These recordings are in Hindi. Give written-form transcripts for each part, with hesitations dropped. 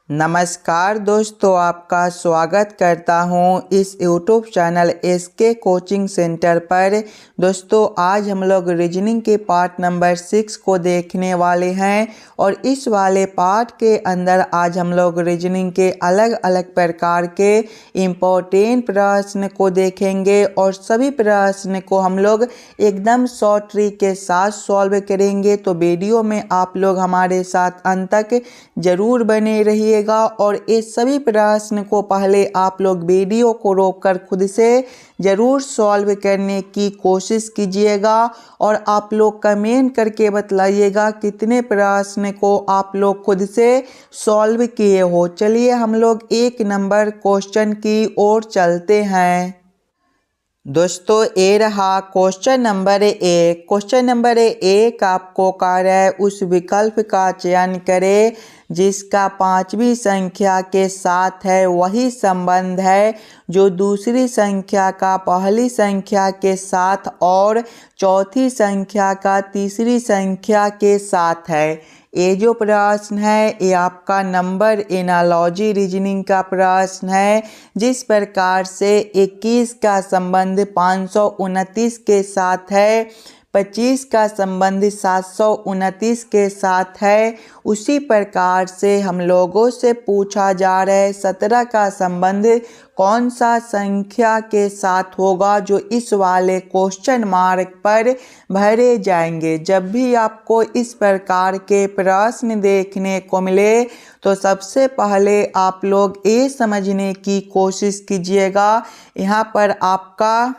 नमस्कार दोस्तों, आपका स्वागत करता हूं इस YouTube channel SK coaching centre पर। दोस्तों, आज हम लोग रीजनिंग के पार्ट नंबर 6 को देखने वाले हैं और इस वाले पार्ट के अंदर आज हम लोग रीजनिंग के अलग अलग प्रकार के इम्पोर्टेंट प्रश्न को देखेंगे और सभी प्रश्न को हम लोग एकदम शॉर्ट ट्रिक के साथ सॉल्व करेंगे। तो वीडियो में आप लोग हमारे साथ अंत तक जरूर बने रहिए और ये सभी प्रश्न को पहले आप लोग वीडियो को रोककर खुद से जरूर सॉल्व करने की कोशिश कीजिएगा और आप लोग कमेंट करके बतलाइएगा कितने प्रश्न को आप लोग खुद से सॉल्व किए हो। चलिए हम लोग 1 नंबर क्वेश्चन की ओर चलते हैं। दोस्तों, ये रहा क्वेश्चन नंबर 1। क्वेश्चन नंबर 1 आपको कह रहा है उस विकल्प का चयन करें जिसका 5वीं संख्या के साथ है वही संबंध है जो दूसरी संख्या का पहली संख्या के साथ और चौथी संख्या का तीसरी संख्या के साथ है। ये जो प्रश्न है ये आपका नंबर एनालॉजी रीजनिंग का प्रश्न है। जिस प्रकार से 21 का संबंध 529 के साथ है, 25 का संबंध 729 के साथ है, उसी प्रकार से हम लोगों से पूछा जा रहा है 17 का संबंध कौन सा संख्या के साथ होगा जो इस वाले क्वेश्चन मार्क पर भरे जाएंगे। जब भी आपको इस प्रकार के प्रश्न देखने को मिले तो सबसे पहले आप लोग ये समझने की कोशिश कीजिएगा यहाँ पर आपका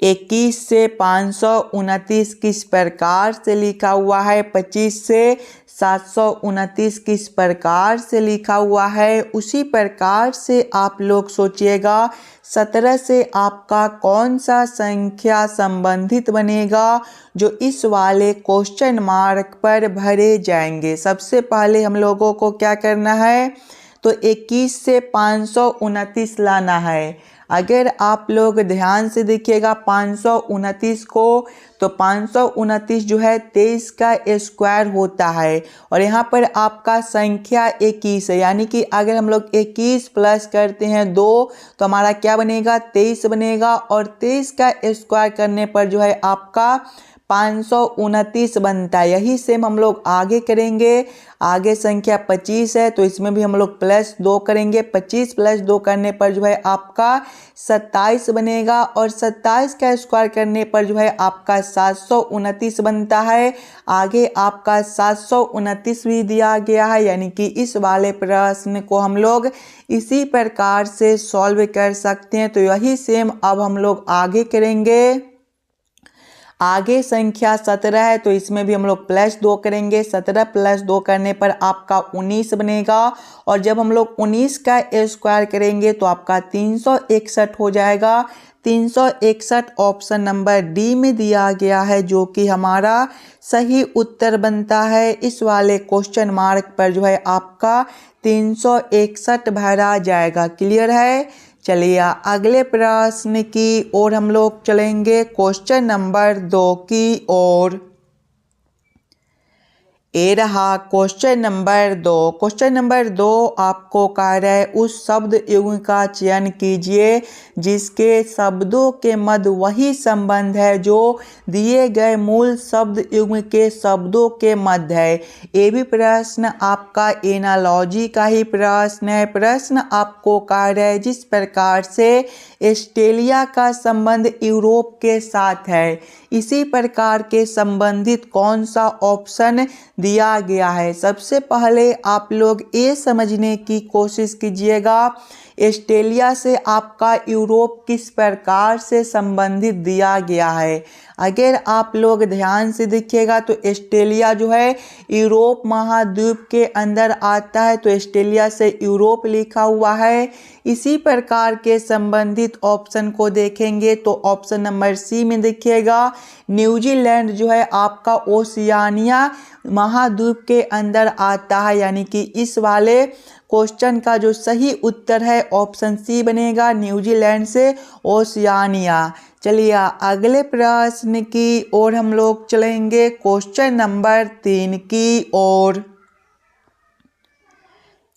21 से 529 किस प्रकार से लिखा हुआ है, 25 से 729 किस प्रकार से लिखा हुआ है, उसी प्रकार से आप लोग सोचिएगा 17 से आपका कौन सा संख्या संबंधित बनेगा जो इस वाले क्वेश्चन मार्क पर भरे जाएंगे। सबसे पहले हम लोगों को क्या करना है, तो 21 से 529 लाना है। अगर आप लोग ध्यान से देखिएगा 529 को, तो 529 जो है 23 का स्क्वायर होता है और यहाँ पर आपका संख्या 21 है, यानी कि अगर हम लोग 21 प्लस करते हैं 2 तो हमारा क्या बनेगा, 23 बनेगा और 23 का स्क्वायर करने पर जो है आपका 529 बनता है। यही सेम हम लोग आगे करेंगे। आगे संख्या 25 है तो इसमें भी हम लोग +2 करेंगे। 25 + 2 करने पर जो है आपका 27 बनेगा और 27 का स्क्वायर करने पर जो है आपका 729 बनता है। आगे आपका 729 भी दिया गया है, यानी कि इस वाले प्रश्न को हम लोग इसी प्रकार से सॉल्व कर सकते हैं। तो यही सेम अब हम लोग आगे करेंगे। आगे संख्या 17 है तो इसमें भी हम लोग +2 करेंगे। 17 + 2 करने पर आपका 19 बनेगा और जब हम लोग 19 का स्क्वायर करेंगे तो आपका 361 हो जाएगा। 361 ऑप्शन नंबर डी में दिया गया है जो कि हमारा सही उत्तर बनता है। इस वाले क्वेश्चन मार्क पर जो है आपका 361 भरा जाएगा। क्लियर है। चलिए अगले प्रश्न की ओर हम लोग चलेंगे, क्वेश्चन नंबर 2 की ओर। ये रहा क्वेश्चन नंबर 2। क्वेश्चन नंबर 2 आपको कह रहा है उस शब्द युग्म का चयन कीजिए जिसके शब्दों के मध्य वही संबंध है जो दिए गए मूल शब्द युग्म के शब्दों के मध्य है। ये भी प्रश्न आपका एनालॉजी का ही प्रश्न है। प्रश्न आपको कह रहा है जिस प्रकार से ऑस्ट्रेलिया का संबंध यूरोप के साथ है, इसी प्रकार के संबंधित कौन सा ऑप्शन दिया गया है। सबसे पहले आप लोग ये समझने की कोशिश कीजिएगा ऑस्ट्रेलिया से आपका यूरोप किस प्रकार से संबंधित दिया गया है। अगर आप लोग ध्यान से देखिएगा तो ऑस्ट्रेलिया जो है यूरोप महाद्वीप के अंदर आता है, तो ऑस्ट्रेलिया से यूरोप लिखा हुआ है। इसी प्रकार के संबंधित ऑप्शन को देखेंगे तो ऑप्शन नंबर सी में देखिएगा न्यूजीलैंड जो है आपका ओशियानिया महाद्वीप के अंदर आता है, यानी कि इस वाले क्वेश्चन का जो सही उत्तर है ऑप्शन सी बनेगा, न्यूजीलैंड से ओशियानिया। चलिए अगले प्रश्न की ओर हम लोग चलेंगे, क्वेश्चन नंबर 3 की ओर।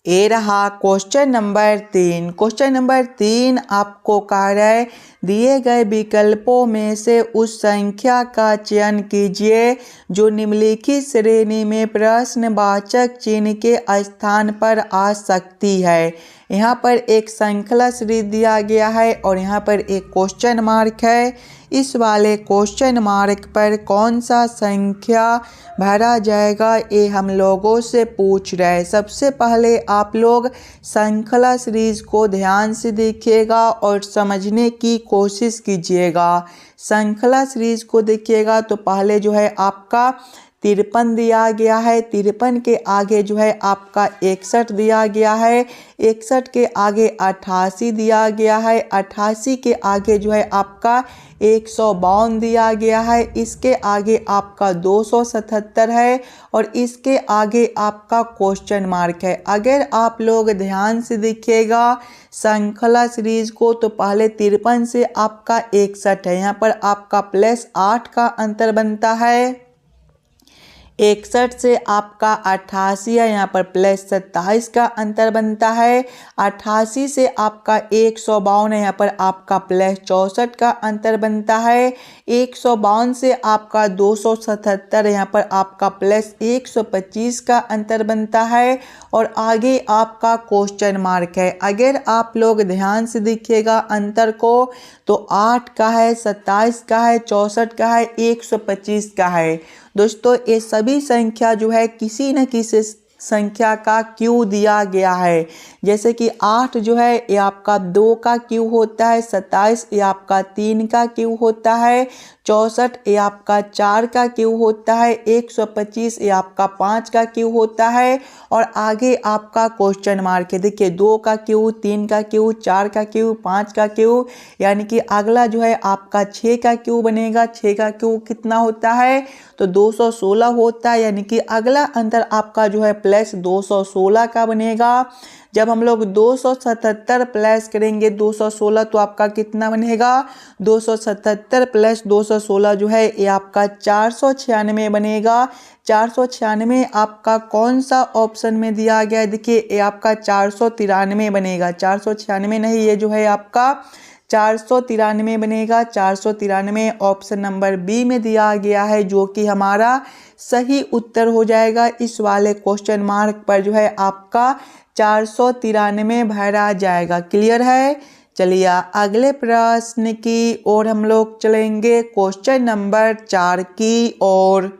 ये रहा क्वेश्चन नंबर 3। क्वेश्चन नंबर 3 आपको कह रहा है दिए गए विकल्पों में से उस संख्या का चयन कीजिए जो निम्नलिखित श्रेणी में प्रश्नवाचक चिन्ह के स्थान पर आ सकती है। यहाँ पर एक श्रृंखला श्रेणी दिया गया है और यहाँ पर एक क्वेश्चन मार्क है। इस वाले क्वेश्चन मार्क पर कौन सा संख्या भरा जाएगा ये हम लोगों से पूछ रहे हैं। सबसे पहले आप लोग श्रृंखला सीरीज को ध्यान से देखिएगा और समझने की कोशिश कीजिएगा। श्रृंखला सीरीज को देखिएगा तो पहले जो है आपका 53 दिया गया है, 53 के आगे जो है आपका 61 दिया गया है, 61 के आगे 88 दिया गया है, 88 के आगे जो है आपका 152 दिया गया है, इसके आगे आपका 277 है और इसके आगे आपका क्वेश्चन मार्क है। अगर आप लोग ध्यान से देखिएगा श्रृंखला सीरीज को तो पहले 53 से आपका 61 है, यहाँ पर आपका +8 का अंतर बनता है। 61 से आपका 88 है, यहाँ पर +27 का अंतर बनता है। 88 से आपका 152 है, यहाँ पर आपका +64 का अंतर बनता है। 152 से आपका 277 है, यहाँ पर आपका +125 का अंतर बनता है और आगे आपका क्वेश्चन मार्क है। अगर आप लोग ध्यान से देखिएगा अंतर को तो 8 का है, 27 का है, 64 का है, 125 का है। दोस्तों ये सभी संख्या जो है किसी न किसी संख्या का क्यू दिया गया है। जैसे कि 8 जो है ये आपका 2 का क्यू होता है, 27 ये आपका 3 का क्यू होता है, 64 ये आपका 4 का क्यू होता है, 125 ये आपका 5 का क्यू होता है और आगे आपका क्वेश्चन मार्क है। देखिए 2 का क्यू, 3 का क्यू, 4 का क्यू, 5 का क्यू, यानी कि अगला जो है आपका 6 का क्यू बनेगा। 6 का क्यू कितना होता है तो 216 होता है, यानी कि अगला अंतर आपका जो है +216 का बनेगा। जब हम लोग 277 प्लस करेंगे 216 तो आपका कितना बनेगा 277 + 216 जो है ये आपका 496 बनेगा। 496 आपका कौन सा ऑप्शन में दिया गया है, देखिए ये आपका 493 बनेगा। 496 नहीं, ये जो है आपका 493 बनेगा। 493 ऑप्शन नंबर बी में दिया गया है जो कि हमारा सही उत्तर हो जाएगा। इस वाले क्वेश्चन मार्क पर जो है आपका 493 भरा जाएगा। क्लियर है। चलिए अगले प्रश्न की ओर हम लोग चलेंगे, क्वेश्चन नंबर 4 की ओर।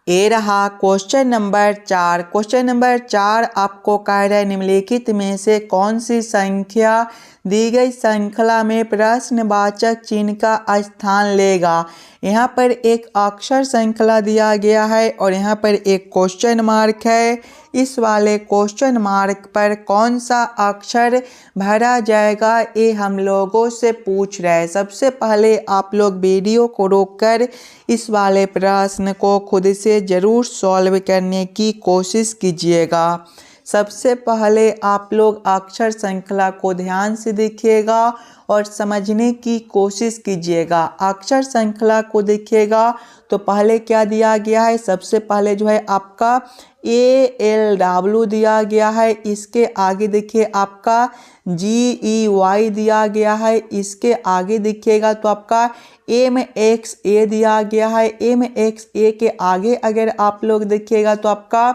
ये रहा क्वेश्चन नंबर 4। क्वेश्चन नंबर 4 आपको कह रहा है निम्नलिखित में से कौन सी संख्या दी गई श्रृंखला में प्रश्नवाचक चिन्ह का स्थान लेगा। यहाँ पर एक अक्षर श्रृंखला दिया गया है और यहाँ पर एक क्वेश्चन मार्क है। इस वाले क्वेश्चन मार्क पर कौन सा अक्षर भरा जाएगा ये हम लोगों से पूछ रहे हैं। सबसे पहले आप लोग वीडियो को रोककर इस वाले प्रश्न को खुद से ज़रूर सॉल्व करने की कोशिश कीजिएगा। सबसे पहले आप लोग अक्षर श्रृंखला को ध्यान से देखिएगा और समझने की कोशिश कीजिएगा। अक्षर श्रृंखला को देखिएगा तो पहले क्या दिया गया है, सबसे पहले जो है आपका ALW दिया गया है। इसके आगे देखिए आपका GEY दिया गया है। इसके आगे देखिएगा तो आपका MXA दिया गया है। MXA के आगे अगर आप लोग देखिएगा तो आपका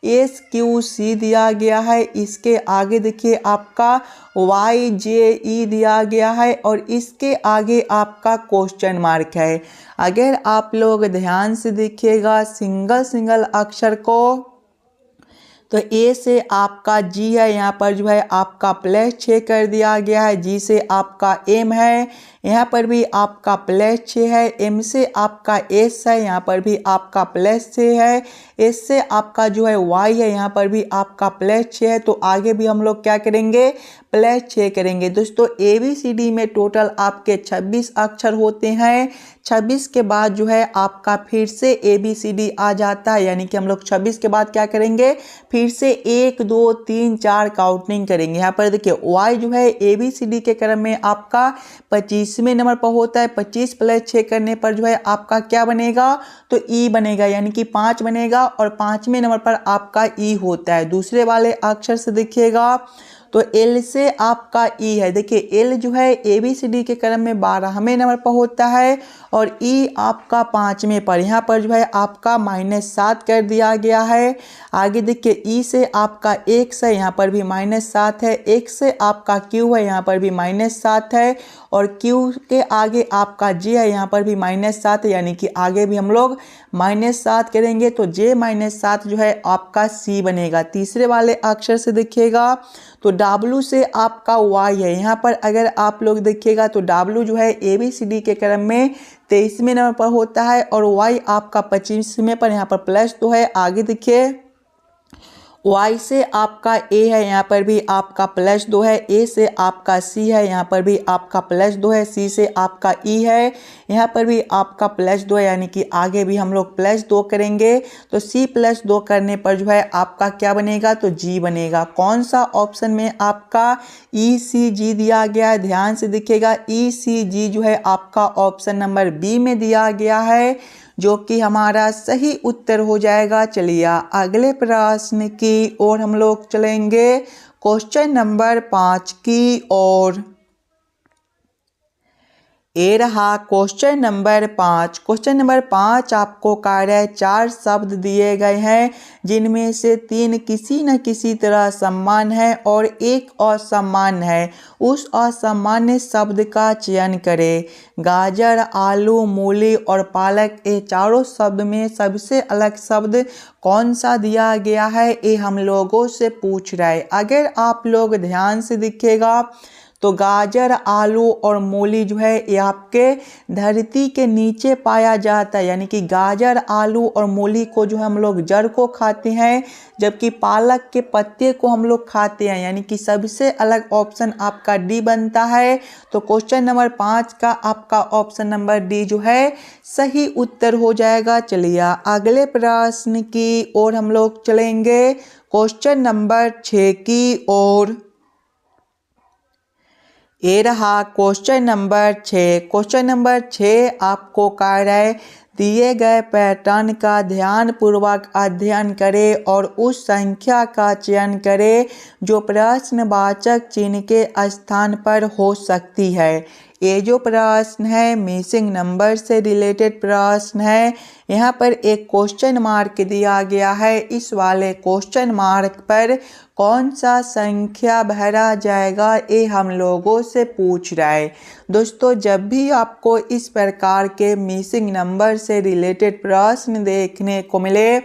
SQC दिया गया है। इसके आगे देखिए आपका YJE दिया गया है और इसके आगे आपका क्वेश्चन मार्क है। अगर आप लोग ध्यान से देखिएगा सिंगल अक्षर को तो ए से आपका जी है, यहाँ पर जो है आपका +6 कर दिया गया है। जी से आपका एम है, यहाँ पर भी आपका +6 है। एम से आपका एस है, यहाँ पर भी आपका +6 है। एस से आपका जो है वाई है, यहाँ पर भी आपका +6 है। तो आगे भी हम लोग क्या करेंगे +6 करेंगे। दोस्तों ABCD में टोटल आपके 26 अक्षर होते हैं। 26 के बाद जो है आपका फिर से ABCD आ जाता है, यानी कि हम लोग 26 के बाद क्या करेंगे फिर से 1 2 3 4 काउंटिंग करेंगे। यहाँ पर देखिए y जो है ABCD के क्रम में आपका 25वें नंबर पर होता है। 25 + 6 करने पर जो है आपका क्या बनेगा, तो ई बनेगा, यानी कि 5 बनेगा और 5वें नंबर पर आपका ई होता है। दूसरे वाले अक्षर से देखिएगा तो एल से आपका ई है। देखिए एल जो है ABCD के क्रम में 12वें नंबर पर होता है और ई आपका 5वें पर। यहाँ पर जो है आपका -7 कर दिया गया है। आगे देखिए ई से आपका x है, यहाँ पर भी -7 है। x से आपका q है, यहाँ पर भी -7 है और q के आगे आपका j है, यहाँ पर भी -7 है, यानी कि आगे भी हम लोग -7 करेंगे तो j -7 जो है आपका c बनेगा। तीसरे वाले अक्षर से देखिएगा तो W से आपका Y है। यहाँ पर अगर आप लोग देखिएगा तो W जो है ABCD के क्रम में 23वें नंबर पर होता है और Y आपका 25वें पर। यहाँ पर +2 है। आगे देखिए Y से आपका A है, यहाँ पर भी आपका +2 है। A से आपका C है, यहाँ पर भी आपका +2 है। C से आपका E है, यहाँ पर भी आपका +2 है, यानी कि आगे भी हम लोग +2 करेंगे तो C +2 करने पर जो है आपका क्या बनेगा, तो G बनेगा। कौन सा ऑप्शन में आपका ECG दिया गया है, ध्यान से देखिएगा। ECG जो है आपका ऑप्शन नंबर बी में दिया गया है, जो कि हमारा सही उत्तर हो जाएगा। चलिए अगले प्रश्न की ओर हम लोग चलेंगे, क्वेश्चन नंबर 5 की ओर। ये रहा क्वेश्चन नंबर 5। क्वेश्चन नंबर 5 आपको कार्य 4 शब्द दिए गए हैं, जिनमें से 3 किसी न किसी तरह समान है और एक असामान्य है। उस असामान्य शब्द का चयन करें। गाजर, आलू, मूली और पालक, ये चारों शब्द में सबसे अलग शब्द कौन सा दिया गया है, ये हम लोगों से पूछ रहा है। अगर आप लोग ध्यान से देखिएगा तो गाजर, आलू और मूली जो है ये आपके धरती के नीचे पाया जाता है, यानी कि गाजर, आलू और मूली को जो है हम लोग जड़ को खाते हैं, जबकि पालक के पत्ते को हम लोग खाते हैं, यानी कि सबसे अलग ऑप्शन आपका डी बनता है। तो क्वेश्चन नंबर 5 का आपका ऑप्शन नंबर डी जो है सही उत्तर हो जाएगा। चलिए अगले प्रश्न की ओर हम लोग चलेंगे, क्वेश्चन नंबर 6 की ओर। ये रहा क्वेश्चन नंबर 6। क्वेश्चन नंबर 6 आपको कार्य दिए गए पैटर्न का ध्यानपूर्वक अध्ययन करें और उस संख्या का चयन करें जो प्रश्नवाचक चिन्ह के स्थान पर हो सकती है। ये जो प्रश्न है मिसिंग नंबर से रिलेटेड प्रश्न है। यहाँ पर एक क्वेश्चन मार्क दिया गया है, इस वाले क्वेश्चन मार्क पर कौन सा संख्या भरा जाएगा, ये हम लोगों से पूछ रहा है। दोस्तों जब भी आपको इस प्रकार के मिसिंग नंबर से रिलेटेड प्रश्न देखने को मिले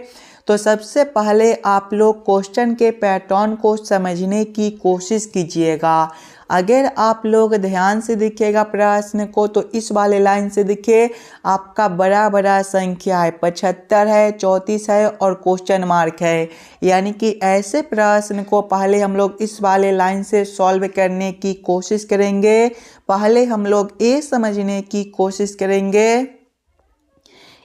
तो सबसे पहले आप लोग क्वेश्चन के पैटर्न को समझने की कोशिश कीजिएगा। अगर आप लोग ध्यान से देखिएगा प्रश्न को तो इस वाले लाइन से देखिए आपका बड़ा बड़ा संख्या है, 75 है, 34 है और क्वेश्चन मार्क है, यानी कि ऐसे प्रश्न को पहले हम लोग इस वाले लाइन से सॉल्व करने की कोशिश करेंगे। पहले हम लोग ये समझने की कोशिश करेंगे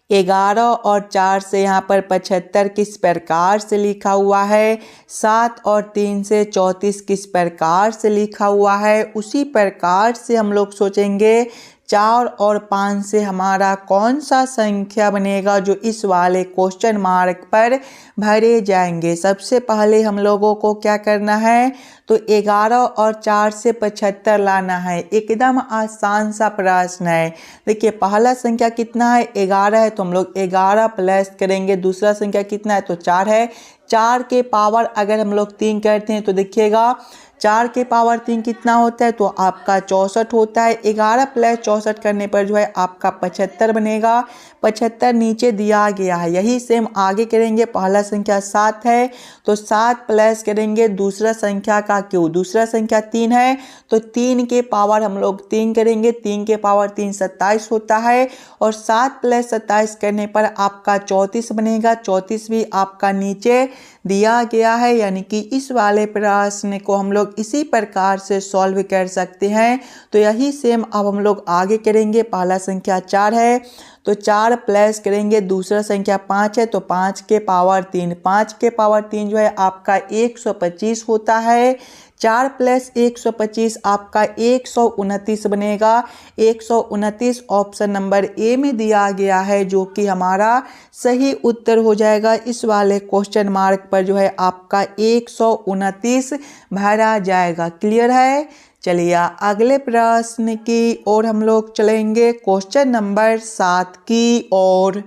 11 और 4 से यहाँ पर 75 किस प्रकार से लिखा हुआ है, 7 और 3 से 34 किस प्रकार से लिखा हुआ है। उसी प्रकार से हम लोग सोचेंगे 4 और 5 से हमारा कौन सा संख्या बनेगा जो इस वाले क्वेश्चन मार्क पर भरे जाएंगे। सबसे पहले हम लोगों को क्या करना है, तो 11 और 4 से 75 लाना है। एकदम आसान सा प्रश्न है। देखिए पहला संख्या कितना है, 11 है, तो हम लोग 11 प्लस करेंगे। दूसरा संख्या कितना है, तो 4 है। 4 के पावर अगर हम लोग 3 करते हैं तो देखिएगा 4 के पावर 3 कितना होता है, तो आपका 64 होता है। 11 प्लस 64 करने पर जो है आपका 75 बनेगा। 75 नीचे दिया गया है, यही सेम आगे करेंगे। पहला संख्या 7 है तो 7 प्लस करेंगे दूसरा संख्या का क्यों, दूसरा संख्या 3 है तो 3 के पावर हम लोग 3 करेंगे। 3 के पावर 3 27 होता है और 7 प्लस 27 करने पर आपका 34 बनेगा। 34 भी आपका नीचे दिया गया है, यानी कि इस वाले प्रश्न को हम लोग लोग इसी प्रकार से सॉल्व कर सकते हैं। तो यही सेम अब हम लोग आगे करेंगे। पहला संख्या 4 है तो 4 प्लस करेंगे, दूसरा संख्या 5 है तो 5 के पावर 3, 5 के पावर 3 जो है आपका 125 होता है। 4 प्लस 125 आपका 129 बनेगा। 129 ऑप्शन नंबर ए में दिया गया है, जो कि हमारा सही उत्तर हो जाएगा। इस वाले क्वेश्चन मार्क पर जो है आपका 129 भरा जाएगा। क्लियर है। चलिए अगले प्रश्न की ओर हम लोग चलेंगे, क्वेश्चन नंबर 7 की ओर।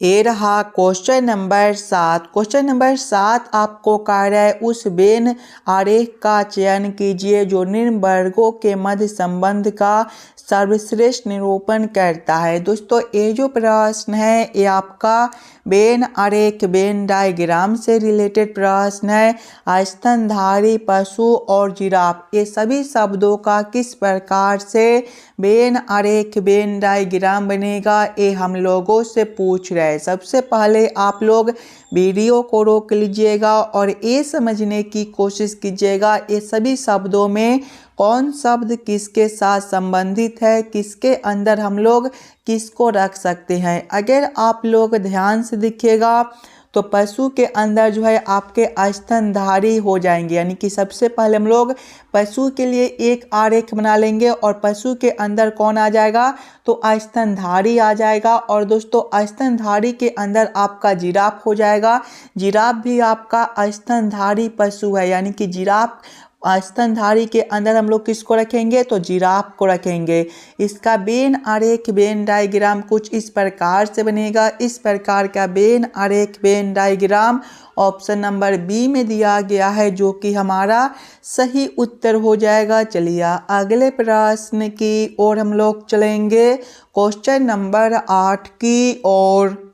ये रहा क्वेश्चन नंबर 7। क्वेश्चन नंबर 7 आपको कह रहा है उस वेन आरेख का चयन कीजिए जो निम्न वर्गों के मध्य संबंध का सर्वश्रेष्ठ निरूपण करता है। दोस्तों ये जो प्रश्न है ये आपका वेन आरेख, वेन डायग्राम से रिलेटेड प्रश्न है। स्तनधारी पशु और जिराफ, ये सभी शब्दों का किस प्रकार से वेन आरेख, वेन डायग्राम बनेगा, ये हम लोगों से पूछ रहे हैं। सबसे पहले आप लोग वीडियो को रोक लीजिएगा और ये समझने की कोशिश कीजिएगा ये सभी शब्दों में कौन शब्द किसके साथ संबंधित है, किसके अंदर हम लोग किसको रख सकते हैं। अगर आप लोग ध्यान से देखिएगा तो पशु के अंदर जो है आपके स्तनधारी हो जाएंगे, यानी कि सबसे पहले हम लोग पशु के लिए एक आरेख बना लेंगे और पशु के अंदर कौन आ जाएगा तो स्तनधारी आ जाएगा। और दोस्तों स्तनधारी के अंदर आपका जिराफ हो जाएगा। जिराफ भी आपका स्तनधारी पशु है, यानी कि जिराफ स्तनधारी के अंदर हम लोग किसको रखेंगे तो जिराफ को रखेंगे। इसका वेन आरेख, वेन डायग्राम कुछ इस प्रकार से बनेगा। इस प्रकार का वेन आरेख, Venn diagram option number B में दिया गया है, जो कि हमारा सही उत्तर हो जाएगा। चलिए अगले प्रश्न की ओर हम लोग चलेंगे, क्वेश्चन नंबर 8 की ओर।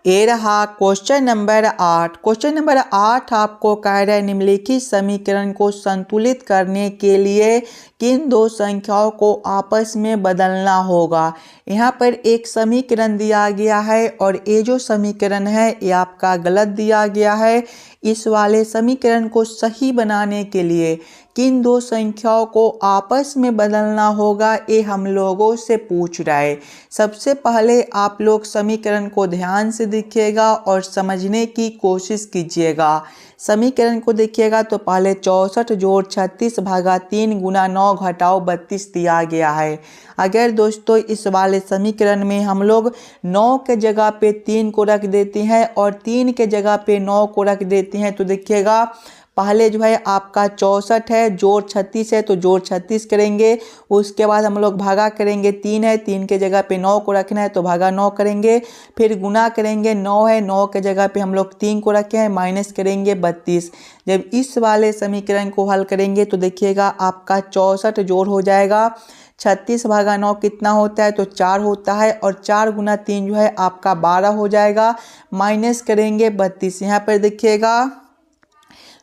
ये रहा क्वेश्चन नंबर 8। क्वेश्चन नंबर 8 आपको कह रहा है निम्नलिखित समीकरण को संतुलित करने के लिए किन दो संख्याओं को आपस में बदलना होगा। यहाँ पर एक समीकरण दिया गया है और ये जो समीकरण है ये आपका गलत दिया गया है। इस वाले समीकरण को सही बनाने के लिए किन दो संख्याओं को आपस में बदलना होगा, ये हम लोगों से पूछ रहा है। सबसे पहले आप लोग समीकरण को ध्यान से देखिएगा और समझने की कोशिश कीजिएगा। समीकरण को देखिएगा तो पहले 64 जोड़ 36 भागा 3 गुना 9 घटाओ 32 दिया गया है। अगर दोस्तों इस वाले समीकरण में हम लोग 9 के जगह पे 3 को रख देते हैं और 3 के जगह पे 9 को रख देते हैं तो देखिएगा पहले जो है आपका 64 है, जोड़ 36 है तो जोड़ 36 करेंगे। उसके बाद हम लोग भागा करेंगे, 3 है, 3 के जगह पे 9 को रखना है तो भागा 9 करेंगे। फिर गुना करेंगे, 9 है, 9 के जगह पे हम लोग 3 को रखे हैं, माइनस करेंगे 32। जब इस वाले समीकरण को हल करेंगे तो देखिएगा आपका 64 जोड़ हो जाएगा 36 भागा 9 कितना होता है तो 4 होता है और 4 गुना 3 जो है आपका 12 हो जाएगा, माइनस करेंगे 32। यहाँ पर देखिएगा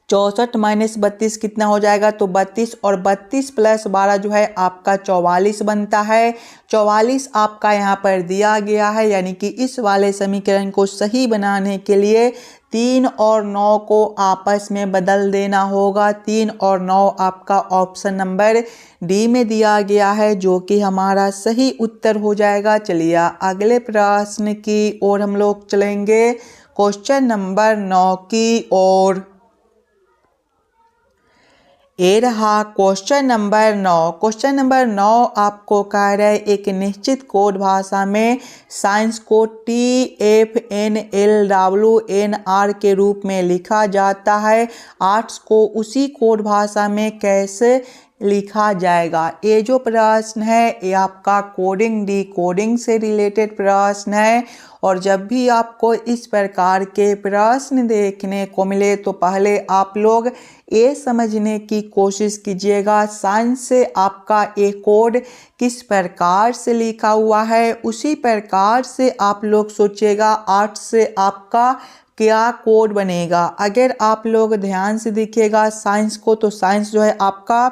64 माइनस 32 कितना हो जाएगा तो 32 और 32 प्लस 12 जो है आपका 44 बनता है। 44 आपका यहाँ पर दिया गया है, यानी कि इस वाले समीकरण को सही बनाने के लिए 3 और 9 को आपस में बदल देना होगा। 3 और 9 आपका ऑप्शन नंबर डी में दिया गया है, जो कि हमारा सही उत्तर हो जाएगा। चलिए अगले प्रश्न की ओर हम लोग चलेंगे, क्वेश्चन नंबर 9 की ओर। ये रहा क्वेश्चन नंबर 9। क्वेश्चन नंबर 9 आपको कह रहा है एक निश्चित कोड भाषा में साइंस को TFNLWNR के रूप में लिखा जाता है। आर्ट्स को उसी कोड भाषा में कैसे लिखा जाएगा। ये जो प्रश्न है ये आपका कोडिंग डिकोडिंग से रिलेटेड प्रश्न है। और जब भी आपको इस प्रकार के प्रश्न देखने को मिले तो पहले आप लोग ये समझने की कोशिश कीजिएगा साइंस से आपका ये कोड किस प्रकार से लिखा हुआ है, उसी प्रकार से आप लोग सोचिएगा आर्ट्स से आपका क्या कोड बनेगा। अगर आप लोग ध्यान से देखिएगा साइंस को तो साइंस जो है आपका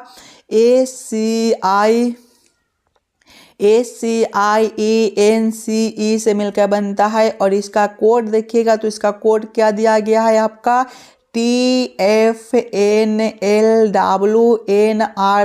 ACIENCE से मिलकर बनता है। और इसका कोड देखिएगा तो इसका कोड क्या दिया गया है आपका TFNLWNR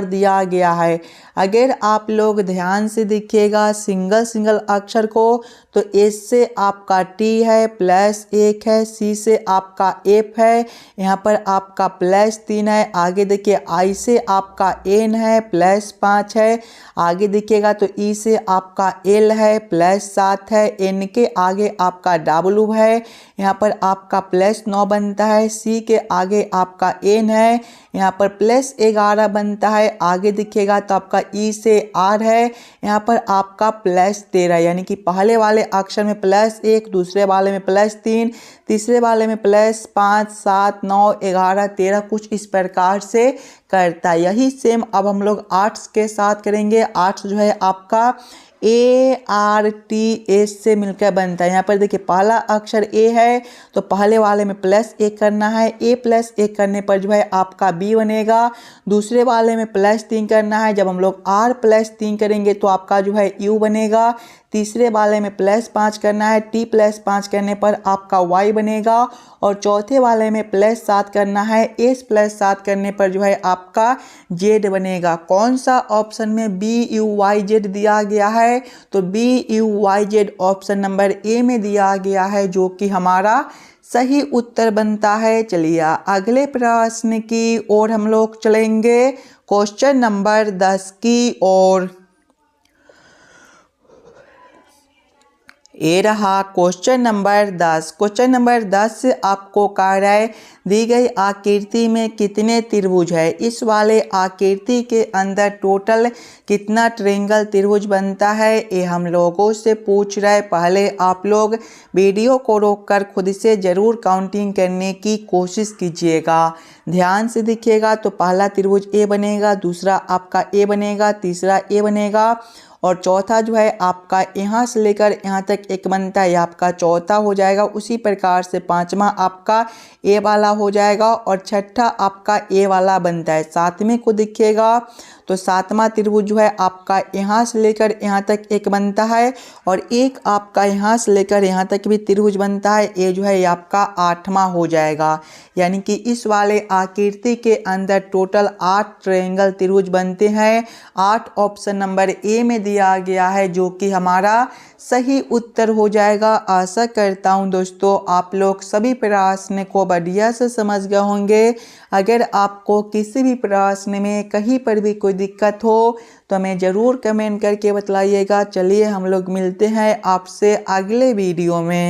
दिया गया है। अगर आप लोग ध्यान से देखिएगा सिंगल अक्षर को तो S से आपका T है +1 है, C से आपका F है, यहाँ पर आपका +3 है। आगे देखिए I से आपका N है +5 है। आगे देखिएगा तो E से आपका L है +7 है। N के आगे आपका W है, यहाँ पर आपका +9 बनता है। C के आगे आपका N है, यहाँ पर +11 बनता है। आगे दिखेगा तो आपका E से R है, यहाँ पर आपका +13, यानी कि पहले वाले अक्षर में +1, दूसरे वाले में +3, तीसरे वाले में +5, 7, 9, 11, 13 कुछ इस प्रकार से करता है। यही सेम अब हम लोग आर्ट्स के साथ करेंगे। आर्ट्स जो है आपका ARTS से मिलकर बनता है। यहाँ पर देखिए पहला अक्षर A है तो पहले वाले में +1 करना है। A+1 करने पर जो है आपका B बनेगा। दूसरे वाले में +3 करना है। जब हम लोग R+3 करेंगे तो आपका जो है U बनेगा। तीसरे वाले में +5 करना है। T+5 करने पर आपका Y बनेगा। और चौथे वाले में +7 करना है। S+7 करने पर जो है आपका Z बनेगा। कौन सा ऑप्शन में BUYZ दिया गया है तो BUYZ ऑप्शन नंबर A में दिया गया है, जो कि हमारा सही उत्तर बनता है। चलिए अगले प्रश्न की ओर हम लोग चलेंगे, क्वेश्चन नंबर 10 की ओर। ये रहा क्वेश्चन नंबर 10। क्वेश्चन नंबर 10 आपको कह रहा है दी गई आकृति में कितने त्रिभुज है। इस वाले आकृति के अंदर टोटल कितना ट्रायंगल त्रिभुज बनता है ये हम लोगों से पूछ रहा है। पहले आप लोग वीडियो को रोककर खुद से ज़रूर काउंटिंग करने की कोशिश कीजिएगा। ध्यान से देखिएगा तो पहला त्रिभुज A बनेगा, दूसरा आपका A बनेगा, तीसरा A बनेगा और चौथा जो है आपका यहाँ से लेकर यहाँ तक एक बनता है, आपका चौथा हो जाएगा। उसी प्रकार से पांचवा आपका ए वाला हो जाएगा और छठा आपका ए वाला बनता है। सातवें को देखिएगा तो सातवां त्रिभुज जो है आपका यहाँ से लेकर यहाँ तक एक बनता है और एक आपका यहाँ से लेकर यहाँ तक भी त्रिभुज बनता है। ये जो है आपका आठवां हो जाएगा। यानी कि इस वाले आकृति के अंदर टोटल 8 ट्रायंगल त्रिभुज बनते हैं। 8 ऑप्शन नंबर ए में दिया गया है, जो कि हमारा सही उत्तर हो जाएगा। आशा करता हूं दोस्तों आप लोग सभी प्रश्न को बढ़िया से समझ गए होंगे। अगर आपको किसी भी प्रश्न में कहीं पर भी कोई दिक्कत हो तो हमें ज़रूर कमेंट करके बतलाइएगा। चलिए हम लोग मिलते हैं आपसे अगले वीडियो में।